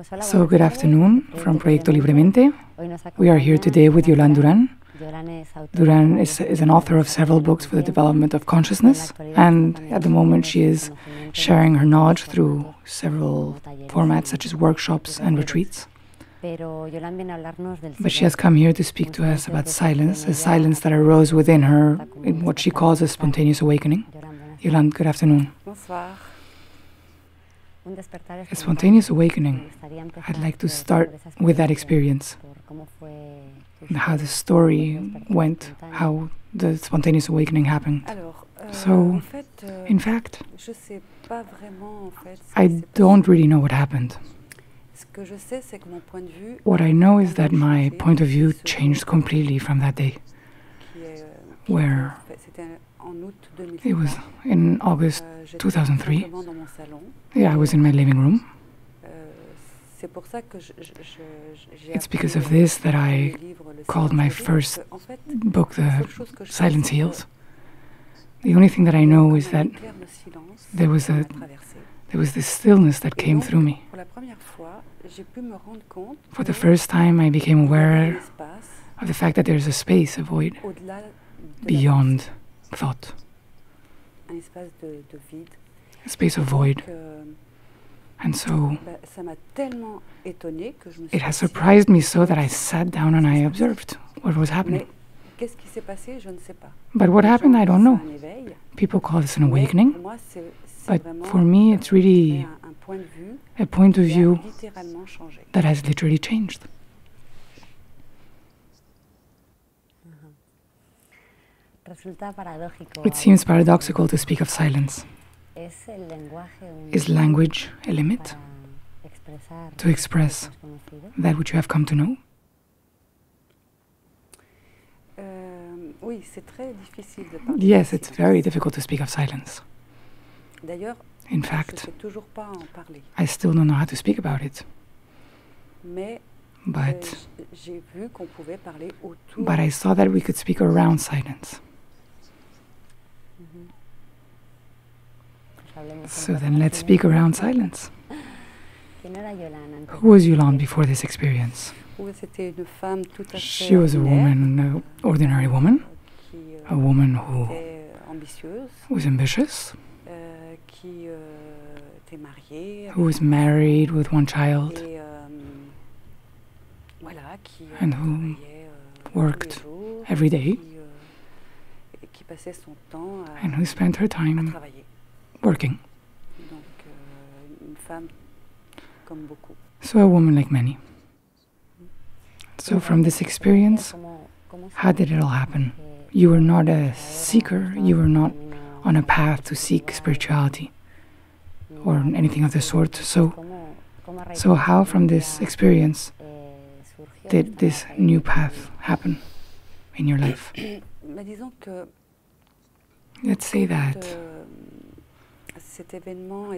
So, good afternoon from Proyecto LibreMente. We are here today with Yolande Duran. Duran is an author of several books for the development of consciousness, and at the moment she is sharing her knowledge through several formats such as workshops and retreats. But she has come here to speak to us about silence, a silence that arose within her in what she calls a spontaneous awakening. Yolande, good afternoon. Bonsoir. A spontaneous awakening. I'd like to start with that experience, how the story went, how the spontaneous awakening happened. So, in fact, I don't really know what happened. What I know is that my point of view changed completely from that day, where it was in August 2003. Yeah, I was in my living room. It's because of this that I called my first book The Silence Heals. The only thing that I know is that there was this stillness that came through me. For the first time, I became aware of the fact that there's a space, a void, beyond thought. A space of void. And so it has surprised me so that I sat down and I observed what was happening. But what happened, I don't know. People call this an awakening, but for me it's really a point of view that has literally changed. It seems paradoxical to speak of silence. Is language a limit to express that which you have come to know? Yes, it's very difficult to speak of silence. In fact, I still don't know how to speak about it. But I saw that we could speak around silence. So then let's speak around silence. Who was Yolande before this experience? She was a woman, an ordinary woman, a woman who was ambitious, who was married with one child, and who worked every day, and who spent her time working. So a woman like many. So from this experience, how did it all happen? You were not a seeker, you were not on a path to seek spirituality or anything of the sort. So how from this experience did this new path happen in your life? Let's say that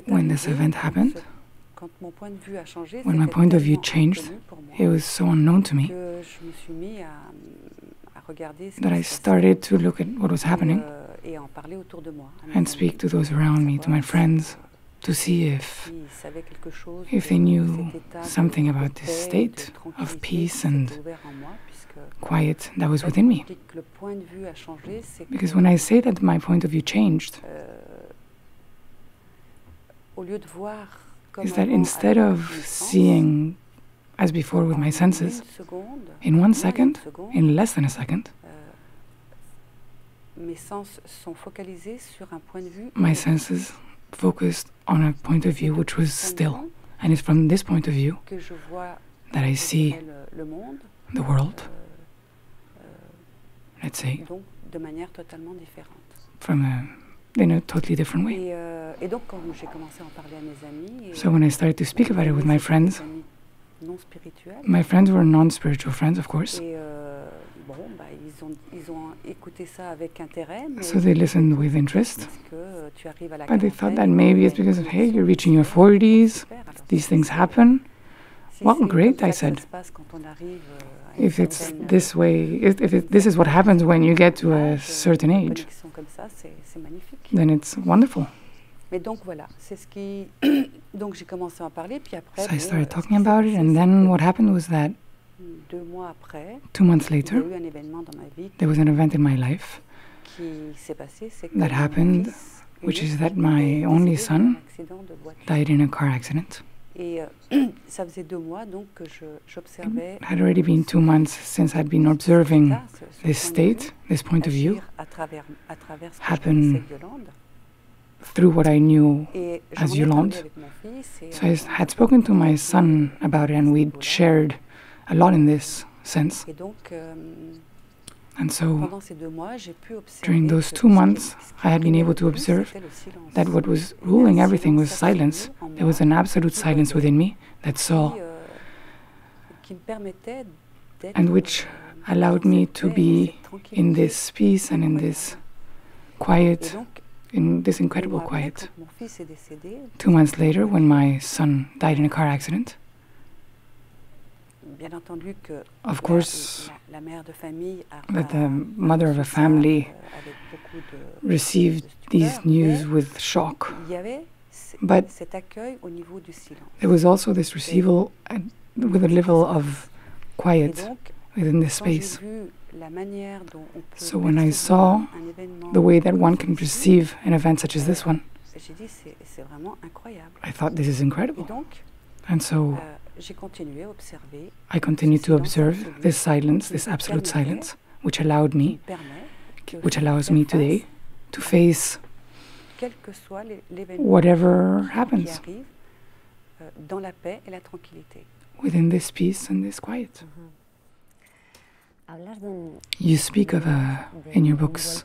when this event happened, when my point of view changed, it was so unknown to me that I started to look at what was happening and speak to those around me, to my friends, to see if they knew something about this state of peace and quiet that was within me. Because when I say that my point of view changed, is that instead of seeing as before with my senses, in 1 second, in less than a second, my senses focused on a point of view which was still. And it's from this point of view that I see the world, let's say, in a totally different way. So when I started to speak about it with my friends were non-spiritual friends, of course. So they listened with interest, but they thought that maybe it's because of, hey, you're reaching your 40s, these things happen. Well, great, I said. If it's this way, this is what happens when you get to a certain age, then it's wonderful. Donc j'ai commencé à en parler, puis après, So I started talking about it, and then what happened was that 2 mois après, 2 months il y a later, eu un événement dans ma vie there was an event in my life qui s'est passé, c'est que that mon happened, fils which aîné is that est my only décédé dans un son accident de voiture. died in a car accident. Et ça faisait 2 mois donc que j'observais It had already been 2 months since I'd been observing this state, this point of view, à travers ce que je happen connaissais de Yolande. through what I knew Et as j'en ai parlé Yolande. avec mon fils et So I had spoken to my son about it, and we'd shared a lot in this sense. et donc And so pendant ces 2 mois, j'ai pu observer during those que 2 months, ce I had been qui able to dominait le plus, observe c'était le silence. that what was Il y a un ruling everything was silence silence. absolu en There was moi an absolute qui silence voyait, within me that saw, qui me permettait d'être and which allowed me to be in this peace and in this Et quiet, donc, in this 2 incredible mois après, quiet. quand mon fils est décédé, 2 months later, when my son died in a car accident, bien entendu que of course, la mère de famille that the mother of a family avec beaucoup de received these stupeur, news mais with shock. il y avait But cet accueil au niveau du silence. there was also this receival with a level of Et quiet donc, within this quand j'ai space. vu la manière dont on peut So when I percevoir saw un événement the way that one can comme celui-ci, perceive an event such as this one, j'ai dit c'est vraiment incroyable. I thought this is Et incredible. donc, And so j'ai continué à observer, I continued to silence observe absolu this silence, this qui me absolute permettait, silence, which allowed qui me, me permet de which allows faire me face, today to face quel que soit l'événement whatever qui happens arrive, dans la paix et la tranquillité. within this peace and this quiet. Hablas de un, You speak of in your books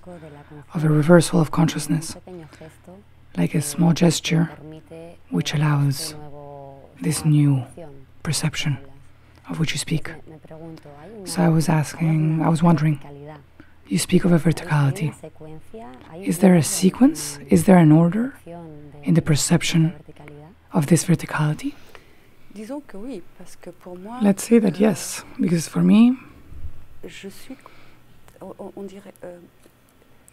of a reversal of consciousness, pequeño gesto like a small gesture permite which este allows nuevo this nueva new percepción perception que hablas. of which you speak. Me pregunto, ¿hay una, So I was asking, I was wondering, verticalidad? you speak of a ¿Hay verticality. una secuencia? ¿Hay Is un there a orden sequence? en Is there an order la in the de perception esta verticalidad? of this verticality? Disons que oui, parce que pour moi, Let's say that yes, because for me, je suis, on dirait,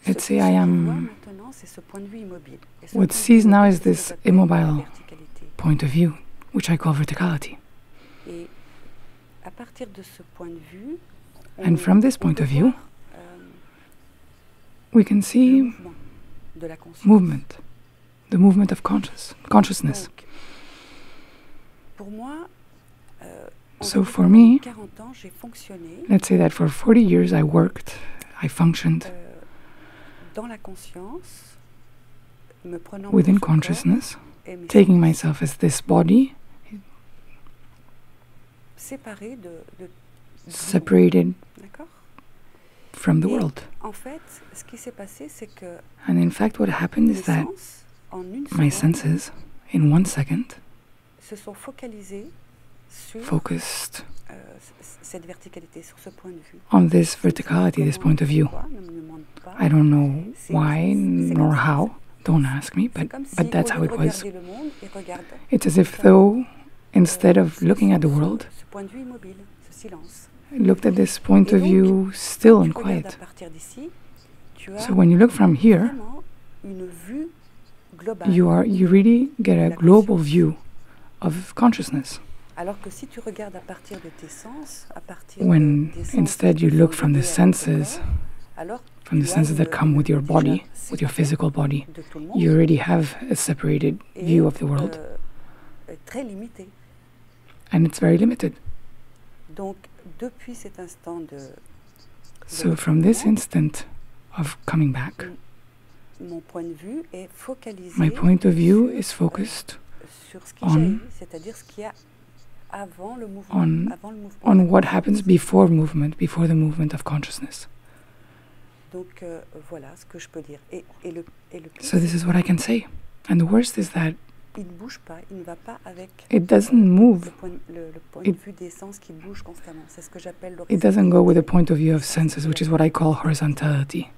let's ce say que I je vois am, maintenant, c'est ce point de vue immobile. Et ce what point de sees vue now immobile, is c'est this ce que j'appelle la immobile verticalité. point of view, which I call verticality. Et à partir de ce point de vue, And from this point peut of view, voir, we can le see mouvement de la conscience. movement, the movement of consciousness. Donc, pour moi, So environ for me, 40 ans, j'ai fonctionné let's say that for 40 years I worked, I functioned dans la conscience, me prenant within pour ce corps consciousness, et mes taking sens myself as this body, séparés du monde, separated d'accord? from the Et world. en fait, ce qui s'est passé, c'est que And in fact, what happened mes is that sens, en une my seconde, senses, in 1 second, se sont focalisés sur focused cette verticalité, sur ce point de vue. on this verticality, this point of view. Pourquoi? Ne me demande pas. I don't know C'est- why c'est nor comme ça. how, don't ask me, C'est comme si, but that's au how lieu it de was. regarder le monde, ils regardent It's as if though, instead of looking at the world, ce point de vue immobile, ce silence. I looked at this point Et of donc, view still Quand and tu regardes à quiet. partir d'ici, tu as So when you look from here, vraiment une vue globale. you really get a global view of consciousness. Alors que si tu regardes à partir de tes sens, à partir When des sens instead qui you te look sont from the donnés avec ton senses, corps, alors from the tu as senses that come with your déjà body, with your séparé physical body, de tout le monde you already have a separated et, view of the world, très limité. and it's very limited. Donc depuis cet instant de So from this recueillement, instant of coming back, mon point de vue est focalisé my point of view sur, is focused sur ce qui on- jaillit, c'est-à-dire ce qu'il y a avant le mouvement, on- avant le mouvement. on what happens before the movement of consciousness. Donc voilà ce que je peux dire. Et le pire, So this is what I can say. And the worst is that il ne bouge pas, il ne va pas avec it doesn't move. le point It- de vue des sens qui bouge constamment. C'est ce que j'appelle It doesn't go with the point of view of senses, which is what I call l'horizontal. horizontality.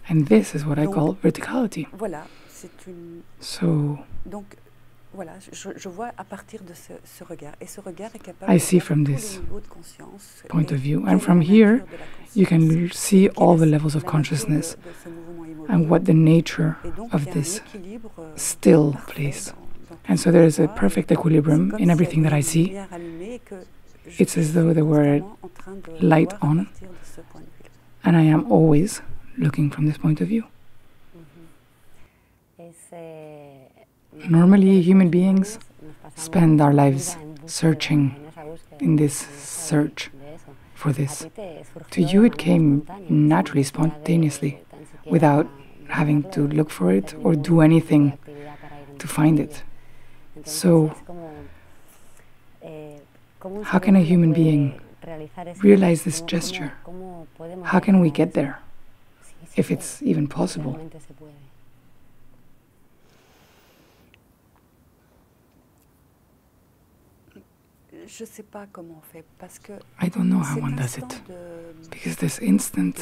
And this is what I Donc- call verticality. Voilà, c'est une... So Donc voilà, je vois à partir de ce regard. Et ce regard est capable I de see voir from tous this les niveaux de conscience point et of view. quelle And est from la here, nature de la you can conscience, see quelle all est the levels of la nature consciousness de ce mouvement immobile. and what the nature Et donc, of il y a un this équilibre still parfait place. dans And so there is a perfect equilibrium in everything that I see. It's as though there were light on, and I am always looking from this point of view. Normally, human beings spend our lives searching in this search for this. To you, it came naturally, spontaneously, without having to look for it or do anything to find it. So, how can a human being realize this gesture? How can we get there, if it's even possible? I don't know how one does it, because this instant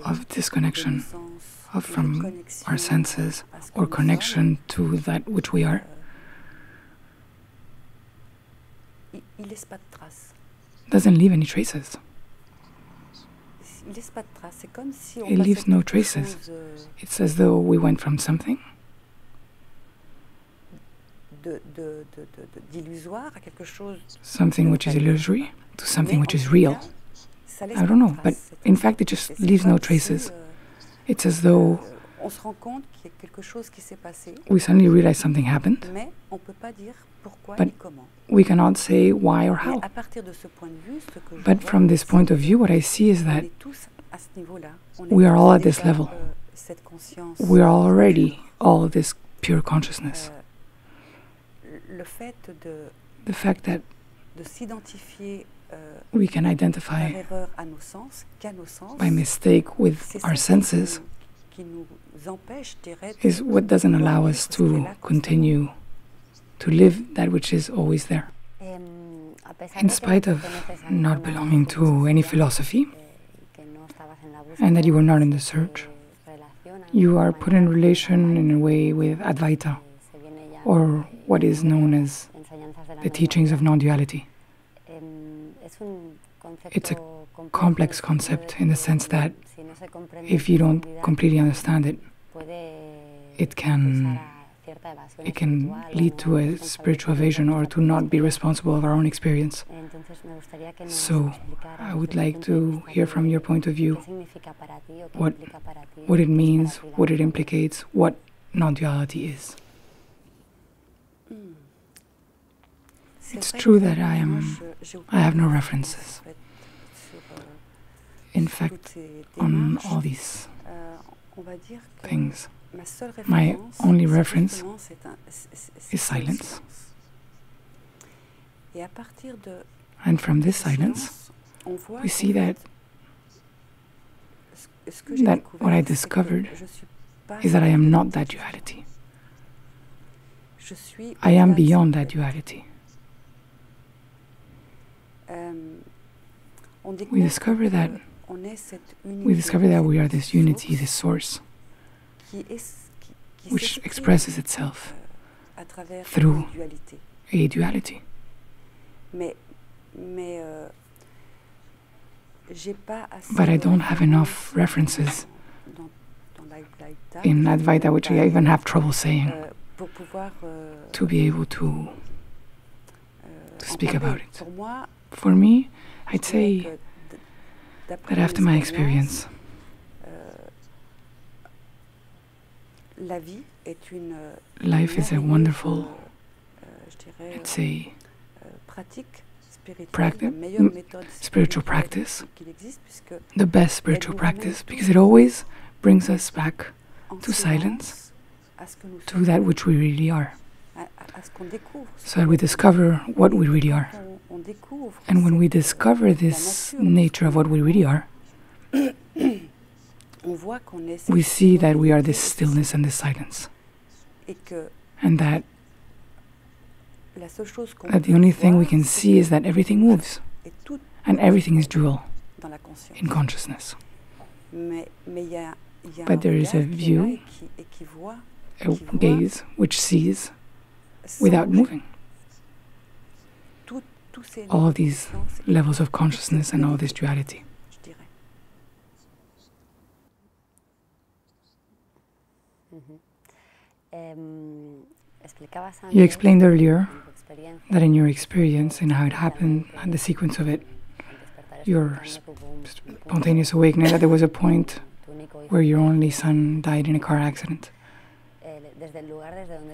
of disconnection from our senses or connection to that which we are doesn't leave any traces. It leaves no traces. It's as though we went from something something which is illusory to something which is real. I don't know, but in fact it just leaves no traces. It's as though we suddenly realize something happened, but we cannot say why or how. But from this point of view, what I see is that we are all at this level. We are already all this pure consciousness. The fact that we can identify by mistake with our senses is what doesn't allow us to continue to live that which is always there. In spite of not belonging to any philosophy, and that you were not in the search, you are put in relation in a way with Advaita, or what is known as the teachings of non-duality. It's a complex concept in the sense that if you don't completely understand it, it can lead to a spiritual evasion or to not be responsible of our own experience. So I would like to hear from your point of view what it means, what it implicates, what non-duality is. It's true that I have no references. In fact, on all these things, my only reference is silence. And from this silence, we see that what I discovered is that I am not that duality. I am beyond that duality. We discover that we are this unity, this source, which expresses itself through a duality. But I don't have enough references in Advaita, which I even have trouble saying, to be able to speak about it. For me, I'd say that after my experience, life is a wonderful, it's a spiritual practice, the best spiritual practice, because it always brings us back to silence, to that which we really are, so that we discover what we really are. And when we discover this nature of what we really are, we see that we are this stillness and this silence, and that the only thing we can see is that everything moves, and everything is dual in consciousness. But there is a view, a gaze, which sees without moving. All these levels of consciousness and all this duality. You explained earlier that in your experience and how it happened and the sequence of it, your spontaneous awakening, that there was a point where your only son died in a car accident.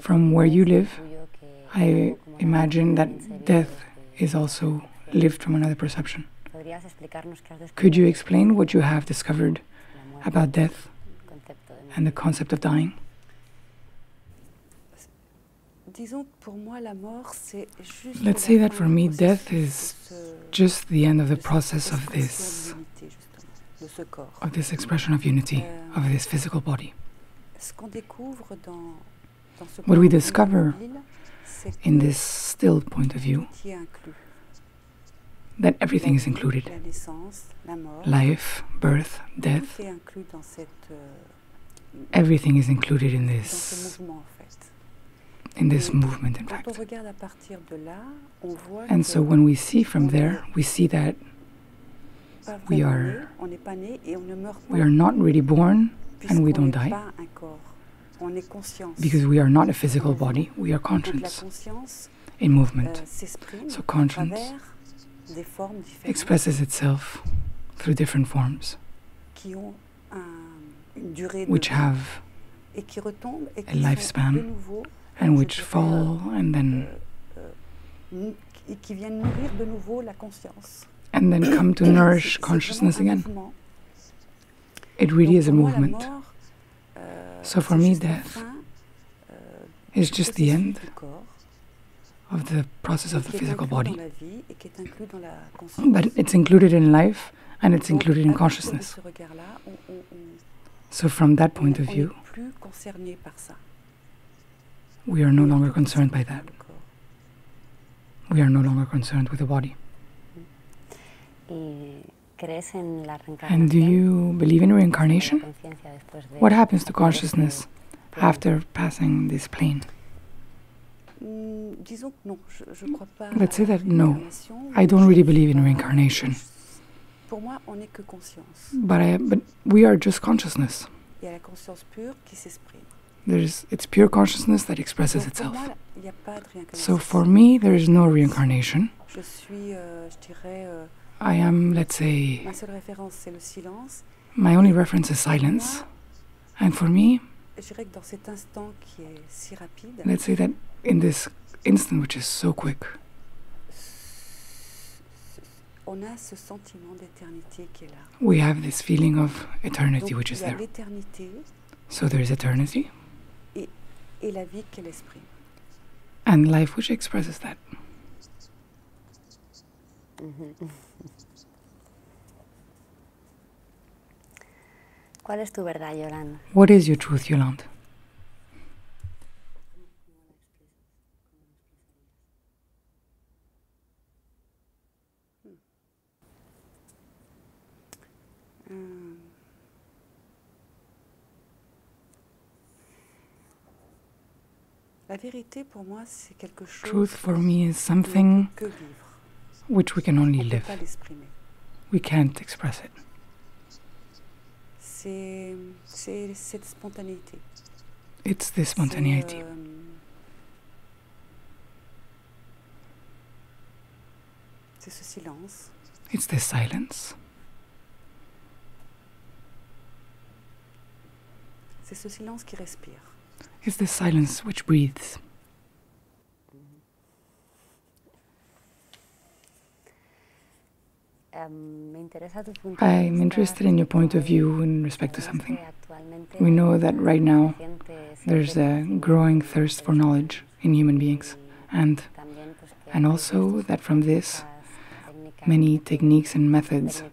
From where you live, I imagine that death is also lived from another perception. Could you explain what you have discovered about death and the concept of dying? Let's say that for me, death is just the end of the process of this expression of unity, of this physical body. What we discover in this still point of view, that everything is included. Life, birth, death, everything is included in this movement, in fact. And so when we see from there, we see that we are not really born and we don't die, because we are not a physical body, we are conscience in movement. So conscience expresses itself through different forms, which have a lifespan and which fall and then come to nourish consciousness again. It really is a movement. So for me, death is just the end of the process of the physical body. But it's included in life and it's included in consciousness. So from that point of view, we are no longer concerned by that. We are no longer concerned with the body. And do you believe in reincarnation? What happens to consciousness after passing this plane? Let's say that no, I don't really believe in reincarnation. But we are just consciousness. It's pure consciousness that expresses itself. So for me, there is no reincarnation. I am, let's say, my only reference is silence. And for me, let's say that in this instant, which is so quick, we have this feeling of eternity which is there. So there is eternity and life which expresses that. What is your truth, Yolande? Truth for me is something which we can only live. We can't express it. It's this spontaneity. It's this silence. It's the silence which breathes. I'm interested in your point of view in respect to something. We know that right now there's a growing thirst for knowledge in human beings, and also that from this many techniques and methods,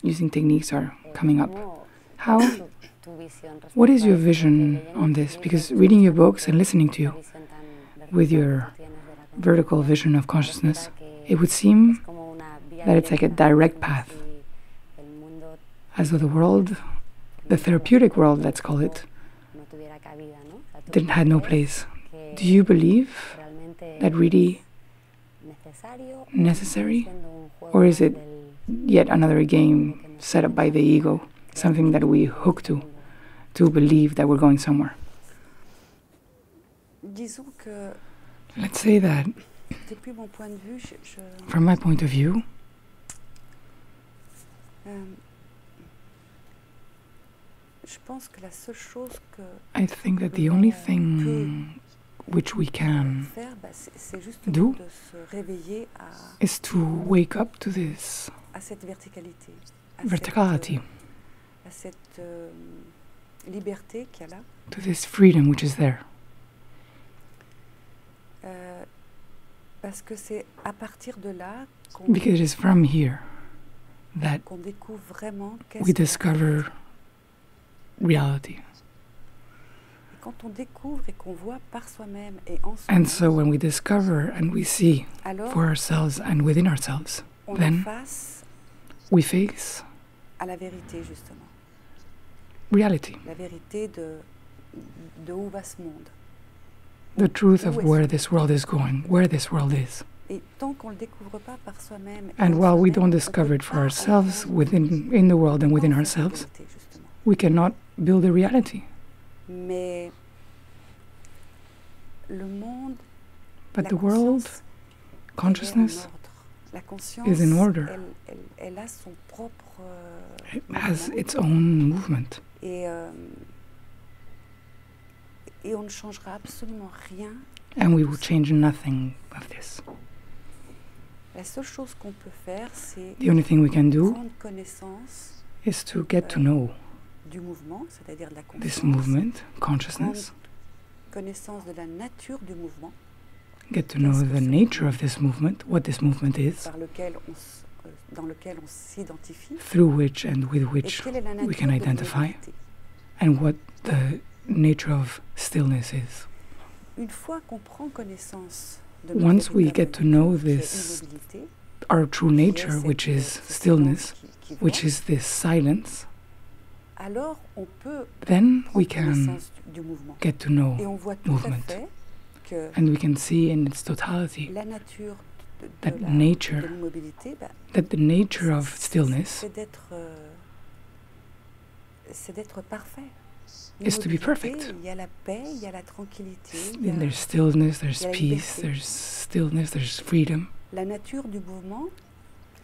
using techniques are coming up. What is your vision on this? Because reading your books and listening to you, with your vertical vision of consciousness, it would seem that it's like a direct path, as though the world, the therapeutic world, let's call it, had no place. Do you believe that really necessary, or is it yet another game set up by the ego, something that we hook to believe that we're going somewhere? disons que, let's say that, depuis mon point de vue, from my point of view, je pense que la seule chose que I think that the only thing which we can faire, c'est justement do de se réveiller is to wake up to this à cette verticalité, verticality, à cette liberté qu'il y a là. to this freedom which is there. Parce que c'est à partir de là Because it is from here that qu'on découvre vraiment we discover reality. Et quand on découvre et qu'on voit par soi-même et en And soi-même, so when we discover and we see alors for ourselves and within ourselves, on est then face we face à la vérité justement. reality, La vérité de où va ce monde. the truth Où of est-ce where qu'on this world is going, where this world is. Et tant qu'on ne le découvre pas par soi-même, et And en while we soi-même, don't on discover peut it for pas ourselves entendre in the world and within comment faire la ourselves, vérité, justement. we cannot build a reality. Mais le monde, But la the world, conscience, consciousness, elle est en ordre. La conscience, is in order. Elle a son propre it has mouvement. its own movement. Et on ne changera absolument rien. And we will change nothing of this. La seule chose qu'on peut faire, c'est The only thing we can do prendre connaissance is to get to know du mouvement, c'est-à-dire de la this conscience, movement, prendre consciousness, connaissance de la nature du mouvement, get to know the nature of this movement, what this movement is, par lequel dans lequel on s'identifie, through which and with et which quelle est la we nature can de identify, l'immobilité. and what the nature of stillness is. Une fois qu'on prend connaissance de Once notre we véritable get to know nature, qui est this, immobilité, our true qui est nature, which is ce stillness, silence qui which voit, is this silence, alors on peut then we prendre can connaissance du mouvement. get to know Et on voit tout movement. à fait que And we can see in its totality la nature that de nature, l'immobilité, that the nature of stillness c'est d'être parfait. is to be L'immobilité, perfect. Il y a la paix, il y a la tranquillité, il y a There's stillness, there's il y a la peace, liberté. there's stillness, there's freedom. la nature du mouvement.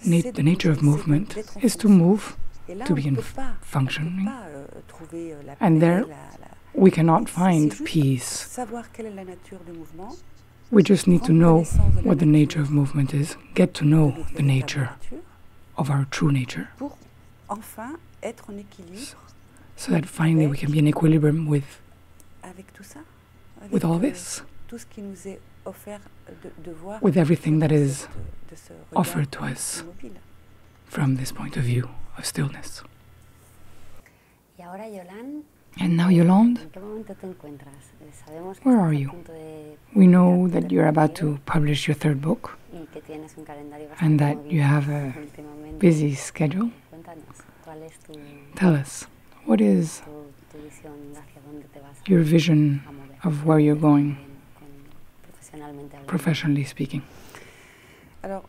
The nature of movement d'être en is to fonction. move, Et là, to on be ne peut pas, functioning. trouver la And paix, there we cannot c'est find juste peace. savoir quelle est la nature du mouvement, We just need to prendre know connaissance de la what the nature nature of movement is, get to de know notre the véritable nature nature, of our true nature, pour enfin être en équilibre so that finally we can be in equilibrium with avec tout ça, avec all this, tout ce qui nous est offert de voir with everything that is de ce regard offered to us immobile. from this point of view of stillness. Y ahora, Yolande, And now, Yolande, ¿en qué momento te encuentras? Sabemos que where estás are a you? punto de We know publicar tu that you're tercer about to libro publish your third book y que tienes un calendario and bastante that you movido have a últimamente. busy schedule. Cuéntanos, ¿cuál es tu Tell us, what is visión hacia dónde te vas your vision a mover? of where you're going, Profesionalmente hablando. professionally speaking? Alors,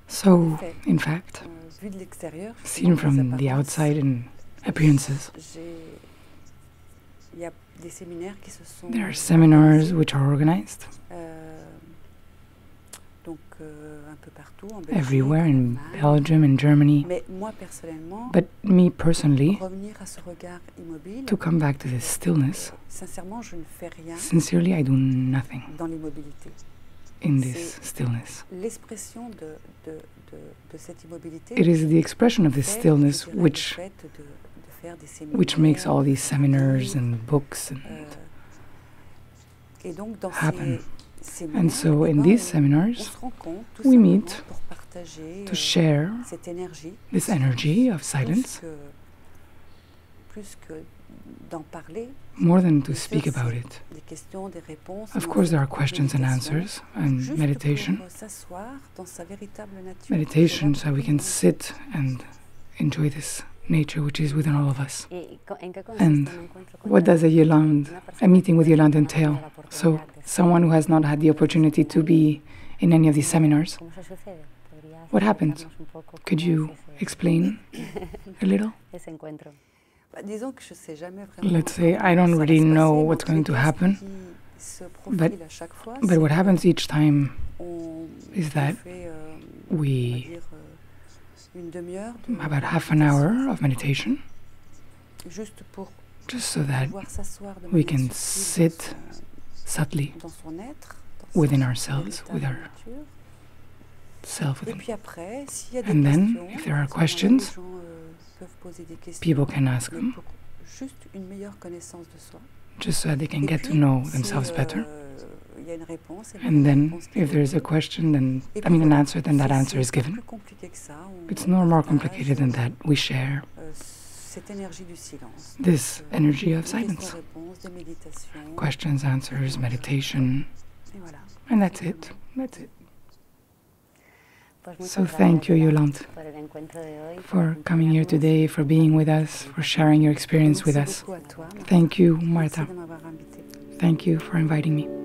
So, in fact, vu de l'extérieur, seen from the outside in appearances, il y a des séminaires qui se sont there are seminars which are organized donc un peu partout en Belgique, everywhere, en in Allemagne. Belgium, in Germany. Mais moi personnellement, But me personally, revenir à ce regard immobile, to come back to this stillness, sincèrement, je ne fais rien sincerely, I do nothing dans l'immobilité. in this stillness. L'expression de cette immobilité, It is the expression of this fait, stillness je dirais, le which fait de faire des séminaires, makes all these seminars livres, and books and et donc dans happen. ces And séminaires, so eh in ben, these on seminars, se rencontre tout we simplement meet pour partager to share cette énergie, this energy of silence, plus que d'en parler. more than to Bien sûr, speak about c'est it. des questions, des réponses, Of mais en course, fait, there are beaucoup de questions and méditation, answers and juste meditation. pour s'asseoir dans sa véritable nature. Meditation, so we can sit and enjoy this nature which is within all of us. ¿En qué consiste And un encuentro con what does Yolande? a meeting with Yolande entail? So, someone who has not had the opportunity to be in any of these seminars, ¿Cómo se sucede? ¿Podrías what happens? explicarnos un poco Could cómo you es ese- explain a little? ese encuentro? Disons que je sais jamais vraiment Let's say I comment don't ça va really se know passer, mais what's en tous les going to cas, ce happen, qui se profile à chaque fois, but c'est what happens each time on is that fait, on va we dire, une demi-heure de about half an hour méditation, of meditation, juste pour just so that pouvoir s'asseoir de we manière can subtile sit subtly dans son être, dans within sa ourselves, véritable with our nature. self Et within. puis après, s'il y a des And then, questions, if there are à ce moment-là, questions, les gens peuvent poser des questions, people can ask mais them, pour juste une meilleure connaissance de soi. just so that they can Et get to puis, know si themselves better. il y a une réponse, et And la then, réponse qui if est there's a donnée. question, then Et I puis mean an voilà. answer, then that C'est answer is pas given. plus compliqué que ça. It's On no more partage, complicated than that. We share cette énergie du silence. this Donc, energy of des silence. questions-réponses, des méditations. Questions, answers, meditation, Et voilà. and that's it. That's it. Pues muchas So gracias, thank you, Yolande, Yolande, por el encuentro de hoy, for coming here today, for being with us, for sharing your experience with Merci us. beaucoup à toi, Martha. Thank you, Merci Martha. de m'avoir invitée. Thank you for inviting me.